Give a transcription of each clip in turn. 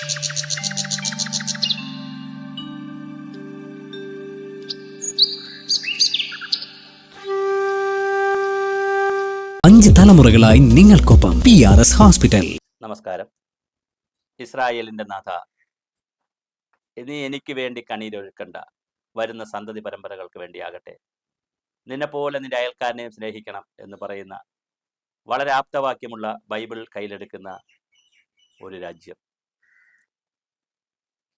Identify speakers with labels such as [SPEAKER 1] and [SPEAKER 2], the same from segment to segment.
[SPEAKER 1] 5 തലമുറകളായി നിങ്ങൾക്കൊപ്പം PRS hospital.
[SPEAKER 2] നമസ്കാരം. ഇസ്രായേലിന്റെ നാഥ, നീ എനിക്ക് വേണ്ടി കണ്ണീരൊഴുക്കണ്ട, വരുന്ന സന്തതി പരമ്പരകൾക്ക് വേണ്ടിയാകട്ടെ. നിന്നെപ്പോലെ നിന്റെ അയൽക്കാരനെയും സ്നേഹിക്കണം എന്ന് പറയുന്ന വളരെ ആപ്തവാക്യമുള്ള ബൈബിൾ കയ്യിലെടുക്കുന്ന ഒരു രാജ്യം.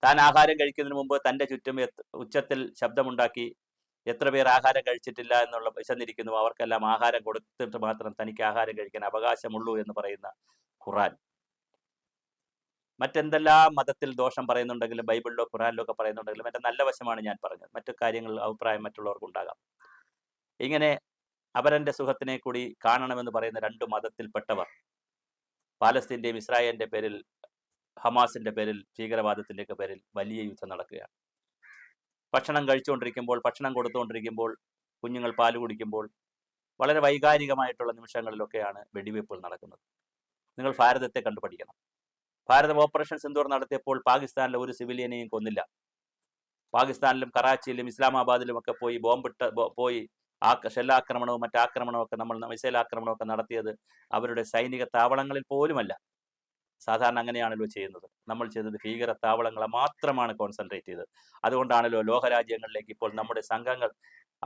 [SPEAKER 2] താൻ ആഹാരം കഴിക്കുന്നതിന് മുമ്പ് തൻ്റെ ചുറ്റും ഉച്ചത്തിൽ ശബ്ദമുണ്ടാക്കി എത്ര പേർ ആഹാരം കഴിച്ചിട്ടില്ല എന്നുള്ള വിശന്നിരിക്കുന്നു, അവർക്കെല്ലാം ആഹാരം കൊടുത്തിട്ട് മാത്രം തനിക്ക് ആഹാരം കഴിക്കാൻ അവകാശമുള്ളൂ എന്ന് പറയുന്ന ഖുറാൻ. മറ്റെന്തെല്ലാം മതത്തിൽ ദോഷം പറയുന്നുണ്ടെങ്കിലും ബൈബിളിലോ ഖുറാനിലോ ഒക്കെ പറയുന്നുണ്ടെങ്കിലും എൻ്റെ നല്ല വശമാണ് ഞാൻ പറഞ്ഞത്. മറ്റു കാര്യങ്ങൾ അഭിപ്രായം മറ്റുള്ളവർക്കുണ്ടാകാം. ഇങ്ങനെ അവരൻ്റെ സുഖത്തിനെ കൂടി കാണണമെന്ന് പറയുന്ന 2 മതത്തിൽപ്പെട്ടവർ പാലസ്തീൻ്റെയും ഇസ്രായേലിൻ്റെ പേരിൽ, ഹമാസിൻ്റെ പേരിൽ, ഭീകരവാദത്തിൻ്റെയൊക്കെ പേരിൽ വലിയ യുദ്ധം നടക്കുകയാണ്. ഭക്ഷണം കഴിച്ചുകൊണ്ടിരിക്കുമ്പോൾ, ഭക്ഷണം കൊടുത്തുകൊണ്ടിരിക്കുമ്പോൾ, കുഞ്ഞുങ്ങൾ പാല് കുടിക്കുമ്പോൾ വളരെ വൈകാരികമായിട്ടുള്ള നിമിഷങ്ങളിലൊക്കെയാണ് വെടിവെപ്പുകൾ നടക്കുന്നത്. നിങ്ങൾ ഭാരതത്തെ കണ്ടുപഠിക്കണം. ഭാരതം ഓപ്പറേഷൻ സിന്ദൂർ നടത്തിയപ്പോൾ പാകിസ്ഥാനിലെ ഒരു സിവിലിയനെയും കൊന്നില്ല. പാകിസ്ഥാനിലും കറാച്ചിയിലും ഇസ്ലാമാബാദിലും ഒക്കെ പോയി പോയി ഷെല്ലാക്രമണവും മറ്റാക്രമണവും ഒക്കെ മിസൈൽ ആക്രമണമൊക്കെ നടത്തിയത് അവരുടെ സൈനിക താവളങ്ങളിൽ പോലുമല്ല. സാധാരണ അങ്ങനെയാണല്ലോ ചെയ്യുന്നത്. നമ്മൾ ചെയ്തത് ഭീകര താവളങ്ങളെ മാത്രമാണ് കോൺസെൻട്രേറ്റ് ചെയ്തത്. അതുകൊണ്ടാണല്ലോ ലോകരാജ്യങ്ങളിലേക്ക് ഇപ്പോൾ നമ്മുടെ സംഘങ്ങൾ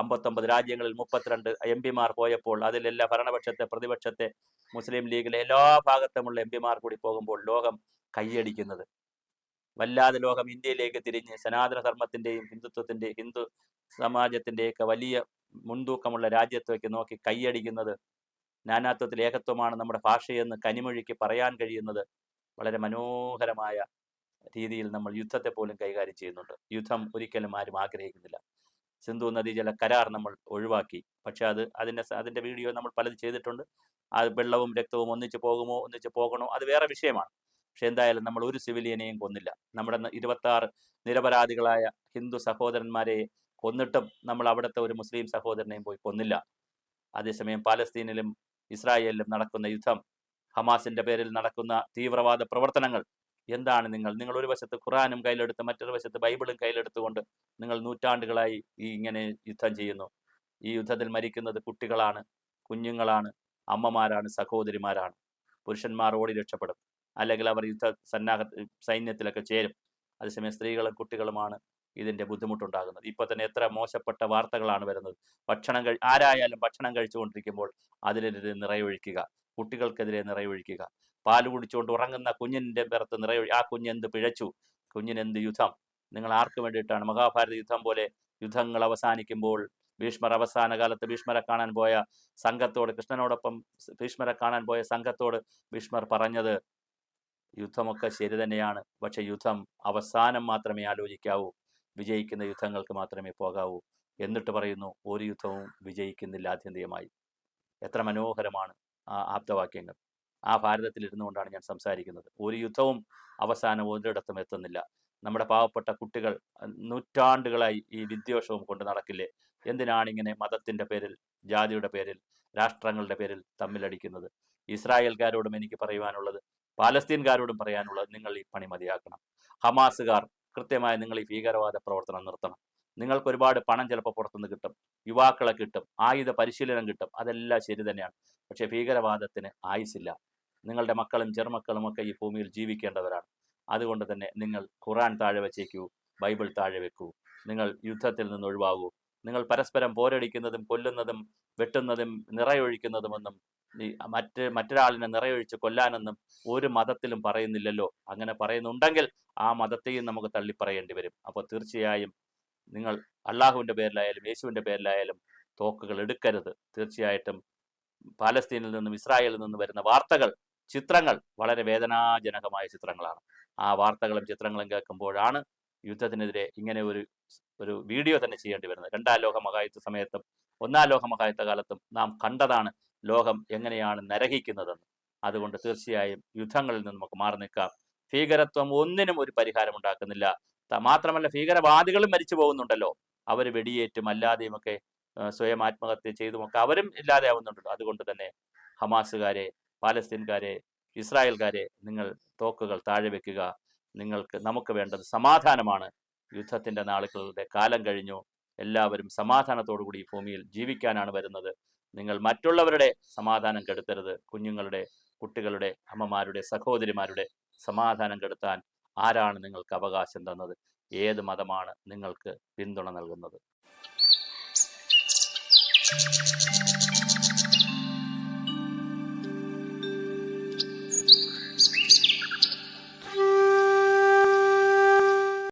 [SPEAKER 2] 59 രാജ്യങ്ങളിൽ 32 MP-മാർ പോയപ്പോൾ അതിലെല്ലാം ഭരണപക്ഷത്തെ, പ്രതിപക്ഷത്തെ, മുസ്ലിം ലീഗിലെ എല്ലാ ഭാഗത്തുമുള്ള MP-മാർ കൂടി പോകുമ്പോൾ ലോകം കൈയടിക്കുന്നത്, വല്ലാതെ ലോകം ഇന്ത്യയിലേക്ക് തിരിഞ്ഞ് സനാതന ധർമ്മത്തിൻ്റെയും ഹിന്ദുത്വത്തിൻ്റെയും ഹിന്ദു സമാജത്തിൻ്റെയൊക്കെ വലിയ മുൻതൂക്കമുള്ള രാജ്യത്തേക്ക് നോക്കി കൈയടിക്കുന്നത്, നാനാത്വത്തിൽ ഏകത്വമാണ് നമ്മുടെ ഭാഷയെന്ന് കനിമൊഴിക്ക് പറയാൻ കഴിയുന്നത് വളരെ മനോഹരമായ രീതിയിൽ നമ്മൾ യുദ്ധത്തെ പോലും കൈകാര്യം ചെയ്യുന്നുണ്ട്. യുദ്ധം ഒരിക്കലും ആരും ആഗ്രഹിക്കുന്നില്ല. സിന്ധു നദീജല കരാർ നമ്മൾ ഒഴിവാക്കി. പക്ഷെ അതിൻ്റെ വീഡിയോ നമ്മൾ പലത് ചെയ്തിട്ടുണ്ട്. അത് വെള്ളവും രക്തവും ഒന്നിച്ച് പോകുമോ, ഒന്നിച്ച് പോകണോ, അത് വേറെ വിഷയമാണ്. പക്ഷെ എന്തായാലും നമ്മൾ ഒരു സിവിലിയനെയും കൊന്നില്ല. നമ്മുടെ 26 നിരപരാധികളായ ഹിന്ദു സഹോദരന്മാരെ കൊന്നിട്ടും നമ്മൾ അവിടുത്തെ ഒരു മുസ്ലിം സഹോദരനെയും പോയി കൊന്നില്ല. അതേസമയം പാലസ്തീനിലും ഇസ്രായേലിലും നടക്കുന്ന യുദ്ധം, ഹമാസിന്റെ പേരിൽ നടക്കുന്ന തീവ്രവാദ പ്രവർത്തനങ്ങൾ, എന്താണ് നിങ്ങൾ ഒരു വശത്ത് ഖുറാനും കയ്യിലെടുത്ത് മറ്റൊരു വശത്ത് ബൈബിളും കയ്യിലെടുത്തുകൊണ്ട് നിങ്ങൾ നൂറ്റാണ്ടുകളായി ഇങ്ങനെ യുദ്ധം ചെയ്യുന്നു. ഈ യുദ്ധത്തിൽ മരിക്കുന്നത് കുട്ടികളാണ്, കുഞ്ഞുങ്ങളാണ്, അമ്മമാരാണ്, സഹോദരിമാരാണ്. പുരുഷന്മാർ ഓടി രക്ഷപ്പെടും, അല്ലെങ്കിൽ അവർ സൈന്യത്തിലൊക്കെ ചേരും. അതേസമയം സ്ത്രീകളും കുട്ടികളുമാണ് ഇതിൻ്റെ ബുദ്ധിമുട്ടുണ്ടാകുന്നത്. ഇപ്പോൾ തന്നെ എത്ര മോശപ്പെട്ട വാർത്തകളാണ് വരുന്നത്. ആരായാലും ഭക്ഷണം കഴിച്ചുകൊണ്ടിരിക്കുമ്പോൾ അതിലെതിരെ നിറയൊഴിക്കുക, കുട്ടികൾക്കെതിരെ നിറയൊഴിക്കുക, പാല് കുടിച്ചുകൊണ്ട് ഉറങ്ങുന്ന കുഞ്ഞിൻ്റെ പുറത്ത് ആ കുഞ്ഞെന്ത് പിഴച്ചു, കുഞ്ഞിനെന്ത് യുദ്ധം. നിങ്ങൾ ആർക്ക് വേണ്ടിയിട്ടാണ്? മഹാഭാരത യുദ്ധം പോലെ യുദ്ധങ്ങൾ അവസാനിക്കുമ്പോൾ ഭീഷ്മർ അവസാന കാലത്ത് ഭീഷ്മരെ കാണാൻ പോയ സംഘത്തോട്, കൃഷ്ണനോടൊപ്പം ഭീഷ്മരെ കാണാൻ പോയ സംഘത്തോട് ഭീഷ്മർ പറഞ്ഞത്, യുദ്ധമൊക്കെ ശരി തന്നെയാണ്, പക്ഷെ യുദ്ധം അവസാനം മാത്രമേ ആലോചിക്കാവൂ, വിജയിക്കുന്ന യുദ്ധങ്ങൾക്ക് മാത്രമേ പോകാവൂ. എന്നിട്ട് പറയുന്നു, ഒരു യുദ്ധവും വിജയിക്കുന്നില്ല ആത്യന്തികമായി. എത്ര മനോഹരമാണ് ആ ആപ്തവാക്യങ്ങൾ. ആ ഭാരതത്തിൽ ഇരുന്നുകൊണ്ടാണ് ഞാൻ സംസാരിക്കുന്നത്. ഒരു യുദ്ധവും അവസാനം ഒരിടത്തും എത്തുന്നില്ല. നമ്മുടെ പാവപ്പെട്ട കുട്ടികൾ നൂറ്റാണ്ടുകളായി ഈ വിദ്വേഷവും കൊണ്ട് നടക്കില്ലേ? എന്തിനാണിങ്ങനെ മതത്തിൻ്റെ പേരിൽ, ജാതിയുടെ പേരിൽ, രാഷ്ട്രങ്ങളുടെ പേരിൽ തമ്മിലടിക്കുന്നത്? ഇസ്രായേൽക്കാരോടും എനിക്ക് പറയുവാനുള്ളത്, പാലസ്തീൻകാരോടും പറയാനുള്ളത്, നിങ്ങൾ ഈ പണി മതിയാക്കണം. ഹമാസുകാർ കൃത്യമായി നിങ്ങൾ ഈ ഭീകരവാദ പ്രവർത്തനം നിർത്തണം. നിങ്ങൾക്ക് ഒരുപാട് പണം ചിലപ്പോൾ പുറത്തുനിന്ന് കിട്ടും, യുവാക്കളെ കിട്ടും, ആയുധ പരിശീലനം കിട്ടും, അതെല്ലാം ശരി തന്നെയാണ്. പക്ഷേ ഭീകരവാദത്തിന് ആയുസില്ല. നിങ്ങളുടെ മക്കളും ചെറുമക്കളും ഒക്കെ ഈ ഭൂമിയിൽ ജീവിക്കേണ്ടവരാണ്. അതുകൊണ്ട് തന്നെ നിങ്ങൾ ഖുറാൻ താഴെ വെച്ചേക്കൂ, ബൈബിൾ താഴെ വെക്കൂ. നിങ്ങൾ യുദ്ധത്തിൽ നിന്ന് ഒഴിവാകൂ. നിങ്ങൾ പരസ്പരം പോരടിക്കുന്നതും കൊല്ലുന്നതും വെട്ടുന്നതും നിറയൊഴിക്കുന്നതുമൊന്നും മറ്റൊരാളിനെ നിറയൊഴിച്ച് കൊല്ലാനൊന്നും ഒരു മതത്തിലും പറയുന്നില്ലല്ലോ. അങ്ങനെ പറയുന്നുണ്ടെങ്കിൽ ആ മതത്തെയും നമുക്ക് തള്ളിപ്പറയേണ്ടി വരും. അപ്പോൾ തീർച്ചയായും നിങ്ങൾ അള്ളാഹുവിൻ്റെ പേരിലായാലും യേശുവിൻ്റെ പേരിലായാലും തോക്കുകൾ എടുക്കരുത്. തീർച്ചയായിട്ടും പാലസ്തീനിൽ നിന്നും ഇസ്രായേലിൽ നിന്നും വരുന്ന വാർത്തകൾ, ചിത്രങ്ങൾ വളരെ വേദനാജനകമായ ചിത്രങ്ങളാണ്. ആ വാർത്തകളും ചിത്രങ്ങളും കേൾക്കുമ്പോഴാണ് യുദ്ധത്തിനെതിരെ ഇങ്ങനെ ഒരു വീഡിയോ തന്നെ ചെയ്യേണ്ടി വരുന്നത്. 2ാം ലോക മഹായുദ്ധ സമയത്തും 1ാം ലോക മഹായുദ്ധ കാലത്തും നാം കണ്ടതാണ് ലോകം എങ്ങനെയാണ് നരകിക്കുന്നതെന്ന്. അതുകൊണ്ട് തീർച്ചയായും യുദ്ധങ്ങളിൽ നിന്ന് നമുക്ക് മാറി നിൽക്കാം. ഭീകരത്വം ഒന്നിനും ഒരു പരിഹാരം ഉണ്ടാക്കുന്നില്ല. മാത്രമല്ല ഭീകരവാദികളും മരിച്ചു പോകുന്നുണ്ടല്ലോ. അവർ വെടിയേറ്റും അല്ലാതെയുമൊക്കെ സ്വയം ആത്മഹത്യ ചെയ്തുമൊക്കെ അവരും ഇല്ലാതെയാവുന്നുണ്ടല്ലോ. അതുകൊണ്ട് തന്നെ ഹമാസുകാരെ, പാലസ്തീൻകാരെ, ഇസ്രായേൽക്കാരെ നിങ്ങൾ തോക്കുകൾ താഴെ വെക്കുക. നമുക്ക് വേണ്ടത് സമാധാനമാണ്. യുദ്ധത്തിൻ്റെ നാളുകളുടെ കാലം കഴിഞ്ഞു. എല്ലാവരും സമാധാനത്തോടു കൂടി ഈ ഭൂമിയിൽ ജീവിക്കാനാണ് വരുന്നത്. നിങ്ങൾ മറ്റുള്ളവരുടെ സമാധാനം കെടുത്തരുത്. കുഞ്ഞുങ്ങളുടെ, കുട്ടികളുടെ, അമ്മമാരുടെ, സഹോദരിമാരുടെ സമാധാനം കെടുത്താൻ ആരാണ് നിങ്ങൾക്ക് അവകാശം തന്നത്? ഏത് മതമാണ് നിങ്ങൾക്ക് പിന്തുണ നൽകുന്നത്?